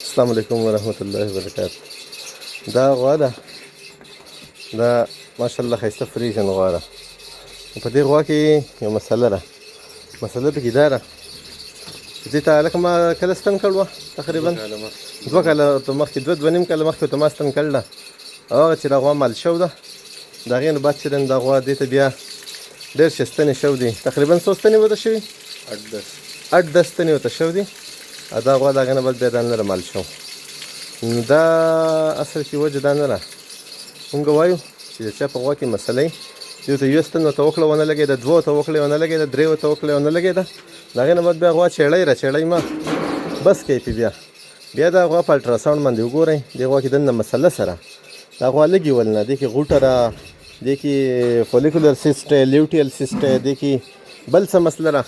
السلام علیکم ورحمت الله وبرکاته. دا غوا ده، دا ماشاءالله ښایسته فریزن غوا ده. په دې غوا کې یو مسله ده، مسله پکې دا ده چې دې ته هلکه ما کله ستن کړ وه تقریبا 2 کاله مخکې 2.5 کاله مخکې ورته ما ستن کړله. او هغه چې دا غوا مال شو ده، د هغې نه بعد چې دا غوا دې ته بیا ډېر ښه ستنې شو دي، تقریبا څو ستنې ورته شوي؟ 8-10 ستنې ورته شو دي. دا غوا د هغې نه بعد بیا دا نره مال شو. نو دا اصل کې وجه دا نه ده، مونږ وایو چې د چا په غوا کې مسله وي، یو ته یوه ستن ورته وکړه ونه لګېده، 2 ورته وکړې ونه لګېده، 3 ورته وکړې ونه لګېده، د هغې نه بعد بیا غوا چېړی راچېړی ما بس کوي پې بیا دا غوا په الټراساونډ باندې وګورئ. دې غوا کې دننه مسله سره دا غوا لږې ولنه، دې کې غوټه ده، دې کې فولیکولر سیسټ دی، لیوټیل سیسټ دی، دې کې بل څه مسله ده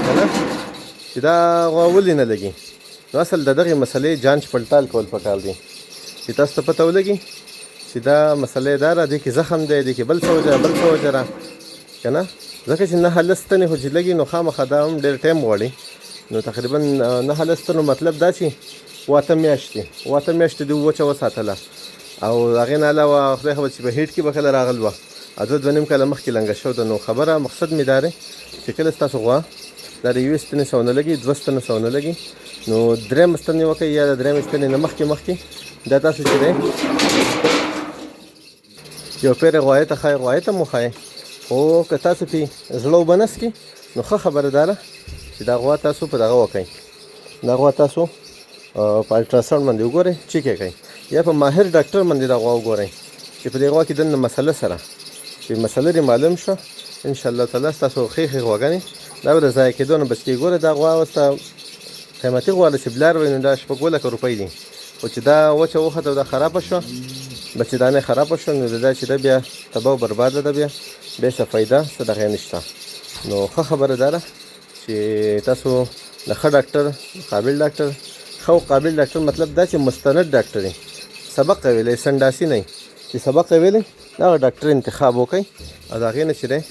که نه چې دا غوا ولې نه لګي. نو اصل د دغې مسلې جانچ پړتال کول پکار دي چې تاسو ته پته ولګي چې دا مسله دا ده، دې کې زخم دی، دې کې بل څه وجه ده که نه. ځکه چې 9 ستنې خو چې لګي نو خامخا دا هم ډېر ټایم غواړي. نو تقریبا 9 ستنو مطلب دا چې 8 میاشتې دې وچه وساتله، او هغې نه علاوه خدای خبر چې په هیټ کې به کله راغل وه، 2.5 کاله مخکې لنګه شو ده. نو خبره مقصد مې دا دی چې کله ستاسو غوا دا د 1 ستنې سو نه لګي، 2 ستنو سو نه لګي، نو 3 ستنې وکړئ یا د 3 ستنې نه مخکې دا تاسو چې دی یو پیر غوایې ته ښایي، غوایې ته مو ښایي، خو که تاسو پې زړه اوبه نه څکي نو ښه خبره دا ده چې دا غوا تاسو په دغه وکئ، دا غوا تاسو په الټراساونډ باندې وګورئ، چیک یې کئ، یا په ماهر ډاکټر باندې دا غوا وګورئ چې په دې غوا کې دننه مسله سره چې مسله دې معلوم شوه، انشاءالله تعالی ستاسو ښې غواګانې دا به د ضایع کېدو نه بچ کېږي. ګوره دا غوا اوس ته قیمتي غوا ده چې بلار وایي نو دا 2 لکه روپۍ دي، خو چې دا وچه وخته او دا خرابه شوه، بچېدانۍ خرابه شوه، نو د دا چې ده بیا تباه او برباده ده، بیا څه فایده څه دغې نشته. نو ښه خبره دا ده چې تاسو د ښه ډاکټر، قابل ډاکټر، ښه او قابل ډاکټر مطلب دا چې مستند ډاکټر وي، سبق یې ویلی، سنډاسي نه وي چې سبق یې ویلی، دغه ډاکټر انتخاب وکئ او د هغې نه چې دی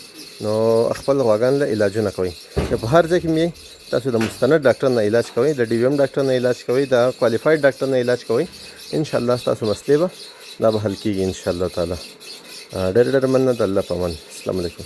نو خپل غواګانو له علاجونه کوئ. که په هر ځای کې مې تاسو د مستند ډاکټر نه علاج کوئ، د DVM ډاکټر نه علاج کوئ، د کوالیفاید ډاکټر نه علاج کوئ، انشاءالله ستاسو مسلې به دا به حل کېږي انشاءالله تعالی. ډېر مننه، د الله په امان. السلام علیکم.